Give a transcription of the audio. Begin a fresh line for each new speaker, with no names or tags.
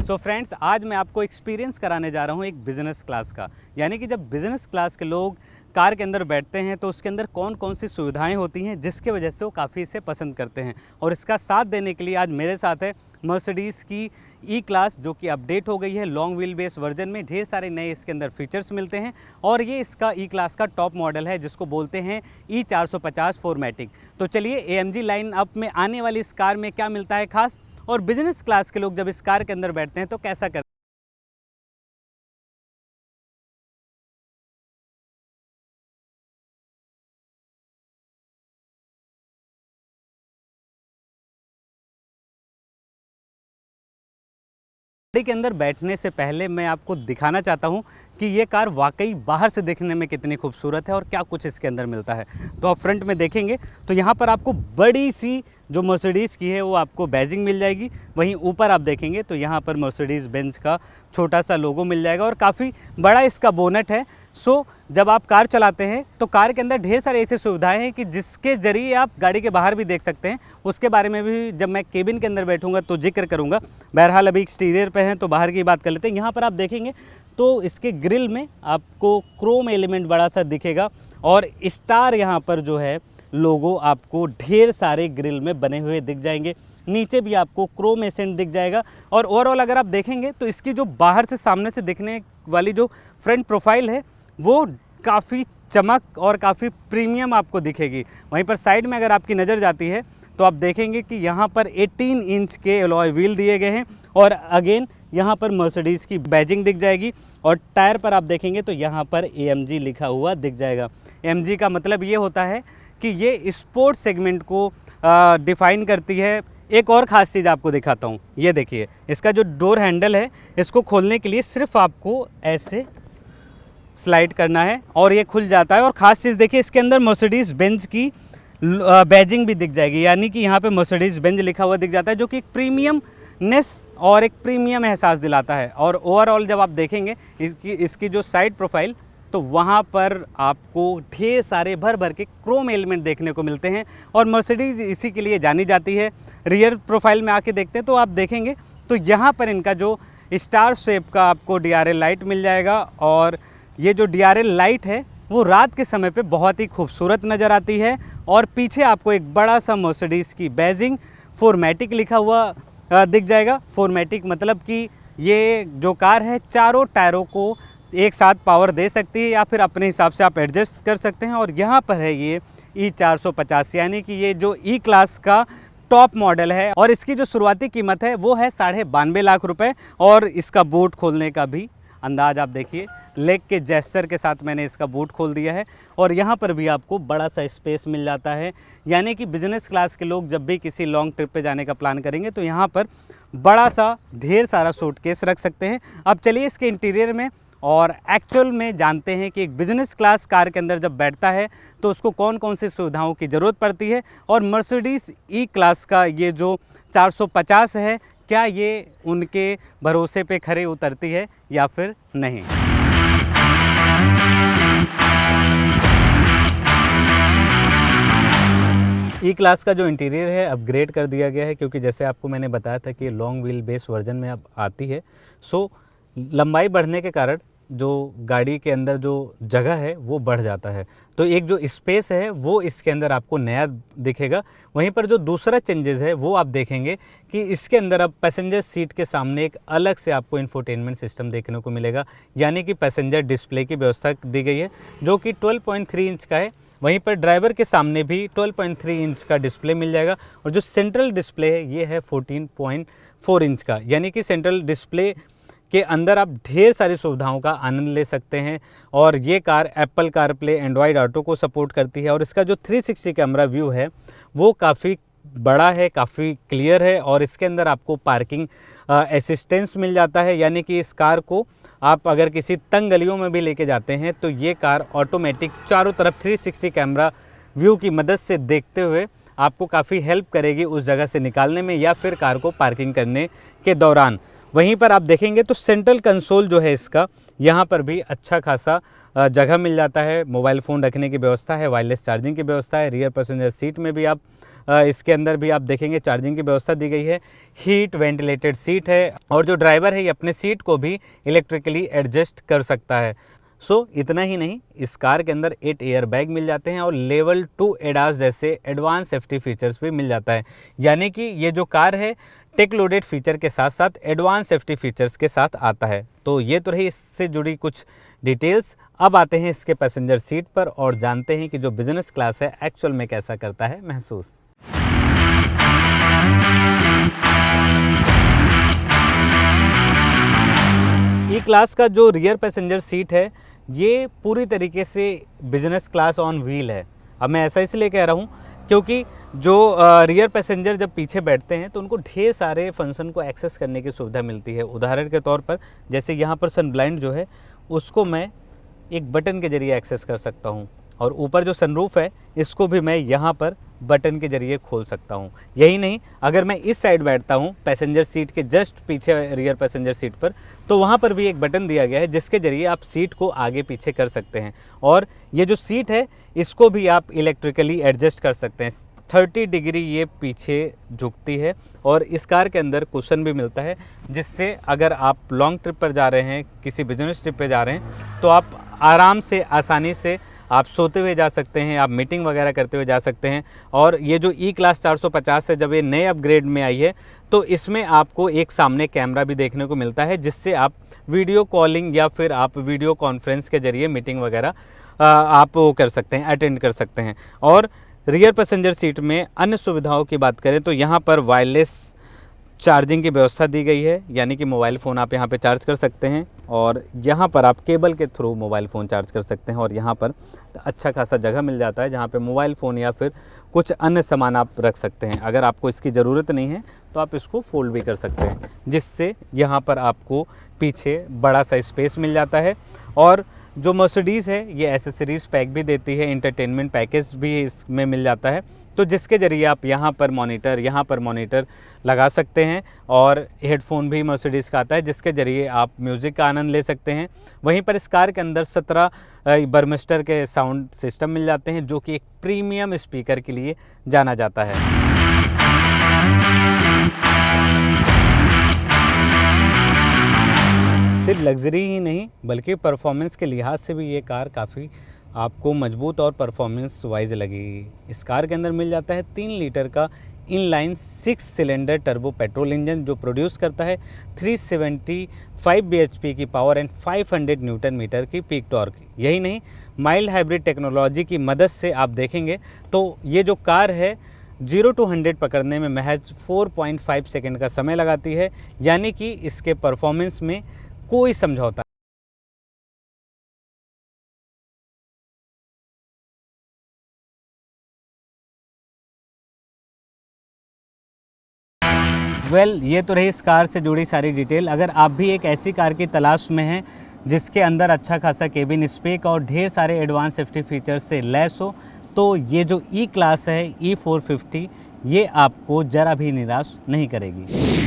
So friends, आज मैं आपको एक्सपीरियंस कराने जा रहा हूँ एक बिज़नेस क्लास का। यानी कि जब बिज़नेस क्लास के लोग कार के अंदर बैठते हैं तो उसके अंदर कौन कौन सी सुविधाएं होती हैं जिसके वजह से वो काफ़ी इसे पसंद करते हैं। और इसका साथ देने के लिए आज मेरे साथ है मर्सिडीज़ की ई क्लास, जो कि अपडेट हो गई है लॉन्ग व्हील बेस वर्जन में। ढेर सारे नए इसके अंदर फीचर्स मिलते हैं और ये इसका ई क्लास का टॉप मॉडल है जिसको बोलते हैं E450 4मैटिक। तो चलिए AMG लाइन अप में आने वाली इस कार में क्या मिलता है खास, और बिजनेस क्लास के लोग जब इस कार के अंदर बैठते हैं तो कैसा करते हैं। गाड़ी के अंदर बैठने से पहले मैं आपको दिखाना चाहता हूं कि ये कार वाकई बाहर से देखने में कितनी खूबसूरत है और क्या कुछ इसके अंदर मिलता है। तो आप फ्रंट में देखेंगे तो यहाँ पर आपको बड़ी सी जो मर्सिडीज़ की है वो आपको बैजिंग मिल जाएगी। वहीं ऊपर आप देखेंगे तो यहाँ पर मर्सिडीज़ बेंज का छोटा सा लोगो मिल जाएगा और काफ़ी बड़ा इसका बोनट है। सो जब आप कार चलाते हैं तो कार के अंदर ढेर सारी ऐसी सुविधाएं हैं कि जिसके ज़रिए आप गाड़ी के बाहर भी देख सकते हैं। उसके बारे में भी जब मैं केबिन के अंदर बैठूंगा तो जिक्र करूंगा। बहरहाल अभी एक्सटीरियर पे हैं तो बाहर की बात कर लेते हैं। यहाँ पर आप देखेंगे तो इसके ग्रिल में आपको क्रोम एलिमेंट बड़ा सा दिखेगा और स्टार यहाँ पर जो है लोगो आपको ढेर सारे ग्रिल में बने हुए दिख जाएंगे। नीचे भी आपको क्रोम एसेंट दिख जाएगा। और ओवरऑल अगर आप देखेंगे तो इसकी जो बाहर से सामने से दिखने वाली जो फ्रंट प्रोफाइल है वो काफ़ी चमक और काफ़ी प्रीमियम आपको दिखेगी। वहीं पर साइड में अगर आपकी नज़र जाती है तो आप देखेंगे कि यहाँ पर 18 इंच के एलॉय व्हील दिए गए हैं और अगेन यहाँ पर मर्सिडीज़ की बैजिंग दिख जाएगी। और टायर पर आप देखेंगे तो यहाँ पर AMG लिखा हुआ दिख जाएगा। AMG का मतलब ये होता है कि ये स्पोर्ट्स सेगमेंट को डिफ़ाइन करती है। एक और ख़ास चीज़ आपको दिखाता हूँ, ये देखिए इसका जो डोर हैंडल है इसको खोलने के लिए सिर्फ आपको ऐसे स्लाइड करना है और ये खुल जाता है। और ख़ास चीज़ देखिए इसके अंदर मर्सिडीज़ बेंज की बैजिंग भी दिख जाएगी, यानी कि यहाँ पे मर्सिडीज़ बेंज लिखा हुआ दिख जाता है, जो कि एक प्रीमियमनेस और एक प्रीमियम एहसास दिलाता है। और ओवरऑल जब आप देखेंगे इसकी जो साइड प्रोफाइल तो वहाँ पर आपको ढेर सारे भर भर के क्रोम एलिमेंट देखने को मिलते हैं और मर्सिडीज़ इसी के लिए जानी जाती है। रियर प्रोफाइल में आके देखते हैं तो आप देखेंगे तो यहाँ पर इनका जो स्टार शेप का आपको DRL लाइट मिल जाएगा। और ये जो DRL लाइट है वो रात के समय पे बहुत ही खूबसूरत नज़र आती है। और पीछे आपको एक बड़ा सा मर्सिडीज़ की बैजिंग 4मैटिक लिखा हुआ दिख जाएगा। 4मैटिक मतलब कि ये जो कार है चारों टायरों को एक साथ पावर दे सकती है या फिर अपने हिसाब से आप एडजस्ट कर सकते हैं। और यहाँ पर है ये E450, यानी कि ये जो ई क्लास का टॉप मॉडल है और इसकी जो शुरुआती कीमत है वो है 92.5 लाख रुपए। और इसका बूट खोलने का भी अंदाज आप देखिए, लेग के जेस्चर के साथ मैंने इसका बूट खोल दिया है और यहाँ पर भी आपको बड़ा सा स्पेस मिल जाता है। यानी कि बिजनेस क्लास के लोग जब भी किसी लॉन्ग ट्रिप पे जाने का प्लान करेंगे तो यहाँ पर बड़ा सा ढेर सारा सूटकेस रख सकते हैं। अब चलिए इसके इंटीरियर में और एक्चुअल में जानते हैं कि एक बिज़नेस क्लास कार के अंदर जब बैठता है तो उसको कौन कौन सी सुविधाओं की ज़रूरत पड़ती है और मर्सिडीज़ ई क्लास का ये जो 450 है क्या ये उनके भरोसे पे खरे उतरती है या फिर नहीं। ई क्लास का जो इंटीरियर है अपग्रेड कर दिया गया है, क्योंकि जैसे आपको मैंने बताया था कि लॉन्ग व्हील बेस वर्जन में अब आती है। सो लंबाई बढ़ने के कारण जो गाड़ी के अंदर जो जगह है वो बढ़ जाता है, तो एक जो स्पेस है वो इसके अंदर आपको नया दिखेगा। वहीं पर जो दूसरा चेंजेस है वो आप देखेंगे कि इसके अंदर अब पैसेंजर सीट के सामने एक अलग से आपको इंफोटेनमेंट सिस्टम देखने को मिलेगा, यानी कि पैसेंजर डिस्प्ले की व्यवस्था दी गई है जो कि 12.3 इंच का है। वहीं पर ड्राइवर के सामने भी 12.3 इंच का डिस्प्ले मिल जाएगा और जो सेंट्रल डिस्प्ले है ये है 14.4 इंच का, यानी कि सेंट्रल डिस्प्ले के अंदर आप ढेर सारी सुविधाओं का आनंद ले सकते हैं। और ये car Apple CarPlay, Android auto को सपोर्ट करती है और इसका जो 360 कैमरा व्यू है वो काफ़ी बड़ा है, काफ़ी क्लियर है। और इसके अंदर आपको पार्किंग असिस्टेंस मिल जाता है, यानी कि इस कार को आप अगर किसी तंग गलियों में भी लेके जाते हैं तो ये कार ऑटोमेटिक चारों तरफ 360 कैमरा व्यू की मदद से देखते हुए आपको काफ़ी हेल्प करेगी उस जगह से निकालने में या फिर कार को पार्किंग करने के दौरान। वहीं पर आप देखेंगे तो सेंट्रल कंसोल जो है इसका, यहाँ पर भी अच्छा खासा जगह मिल जाता है। मोबाइल फ़ोन रखने की व्यवस्था है, वायरलेस चार्जिंग की व्यवस्था है। रियर पैसेंजर सीट में भी आप इसके अंदर भी आप देखेंगे चार्जिंग की व्यवस्था दी गई है, हीट वेंटिलेटेड सीट है और जो ड्राइवर है ये अपने सीट को भी इलेक्ट्रिकली एडजस्ट कर सकता है। इतना ही नहीं, इस कार के अंदर 8 एयर बैग मिल जाते हैं और लेवल 2 एडास जैसे एडवांस सेफ्टी फीचर्स भी मिल जाता है। यानी कि ये जो कार है टेक लोडेड फीचर के साथ साथ एडवांस सेफ्टी फीचर्स के साथ आता है। तो ये तो रही इससे जुड़ी कुछ डिटेल्स। अब आते हैं इसके पैसेंजर सीट पर और जानते हैं कि जो बिजनेस क्लास है एक्चुअल में कैसा करता है महसूस। ई क्लास का जो रियर पैसेंजर सीट है ये पूरी तरीके से बिजनेस क्लास ऑन व्हील है। अब मैं ऐसा इसलिए कह रहा हूँ क्योंकि जो रियर पैसेंजर जब पीछे बैठते हैं तो उनको ढेर सारे फंक्शन को एक्सेस करने की सुविधा मिलती है। उदाहरण के तौर पर जैसे यहाँ पर सन ब्लाइंड जो है उसको मैं एक बटन के ज़रिए एक्सेस कर सकता हूँ और ऊपर जो सनरूफ है इसको भी मैं यहाँ पर बटन के ज़रिए खोल सकता हूँ। यही नहीं, अगर मैं इस साइड बैठता हूँ पैसेंजर सीट के जस्ट पीछे रियर पैसेंजर सीट पर, तो वहाँ पर भी एक बटन दिया गया है जिसके ज़रिए आप सीट को आगे पीछे कर सकते हैं और ये जो सीट है इसको भी आप इलेक्ट्रिकली एडजस्ट कर सकते हैं। 30 डिग्री ये पीछे झुकती है और इस कार के अंदर कुशन भी मिलता है जिससे अगर आप लॉन्ग ट्रिप पर जा रहे हैं, किसी बिजनेस ट्रिप पे जा रहे हैं तो आप आराम से आसानी से आप सोते हुए जा सकते हैं, आप मीटिंग वगैरह करते हुए जा सकते हैं। और ये जो ई क्लास 450 है जब ये नए अपग्रेड में आई है तो इसमें आपको एक सामने कैमरा भी देखने को मिलता है जिससे आप वीडियो कॉलिंग या फिर आप वीडियो कॉन्फ्रेंस के ज़रिए मीटिंग वगैरह आप वो कर सकते हैं, अटेंड कर सकते हैं। और रियर पैसेंजर सीट में अन्य सुविधाओं की बात करें तो यहाँ पर वायरलेस चार्जिंग की व्यवस्था दी गई है, यानी कि मोबाइल फ़ोन आप यहाँ पे चार्ज कर सकते हैं और यहाँ पर आप केबल के थ्रू मोबाइल फ़ोन चार्ज कर सकते हैं। और यहाँ पर अच्छा खासा जगह मिल जाता है जहाँ पे मोबाइल फ़ोन या फिर कुछ अन्य सामान आप रख सकते हैं। अगर आपको इसकी ज़रूरत नहीं है तो आप इसको फोल्ड भी कर सकते हैं जिससे यहाँ पर आपको पीछे बड़ा सा स्पेस मिल जाता है। और जो मर्सिडीज़ है ये एसेसरीज़ पैक भी देती है, इंटरटेनमेंट पैकेज भी इसमें मिल जाता है, तो जिसके ज़रिए आप यहाँ पर मॉनिटर लगा सकते हैं और हेडफोन भी मर्सिडीज़ का आता है जिसके ज़रिए आप म्यूज़िक का आनंद ले सकते हैं। वहीं पर इस कार के अंदर 17 बर्मिस्टर के साउंड सिस्टम मिल जाते हैं जो कि एक प्रीमियम स्पीकर के लिए जाना जाता है। सिर्फ लग्जरी ही नहीं बल्कि परफॉर्मेंस के लिहाज से भी ये कार काफ़ी आपको मजबूत और परफॉर्मेंस वाइज लगेगी। इस कार के अंदर मिल जाता है 3 लीटर का inline 6 cylinder turbo petrol engine जो प्रोड्यूस करता है 375 bhp की पावर एंड 500 न्यूटन मीटर की पीक टॉर्क। यही नहीं, माइल्ड हाइब्रिड टेक्नोलॉजी की मदद से आप देखेंगे तो ये जो कार है 0 to 100 पकड़ने में महज 4.5 सेकेंड का समय लगाती है, यानी कि इसके परफॉर्मेंस में कोई समझौता। ये तो रही इस कार से जुड़ी सारी डिटेल। अगर आप भी एक ऐसी कार की तलाश में हैं जिसके अंदर अच्छा खासा केबिन स्पेस और ढेर सारे एडवांस सेफ्टी फीचर्स से लैस हो तो ये जो ई क्लास है E450 ये आपको ज़रा भी निराश नहीं करेगी।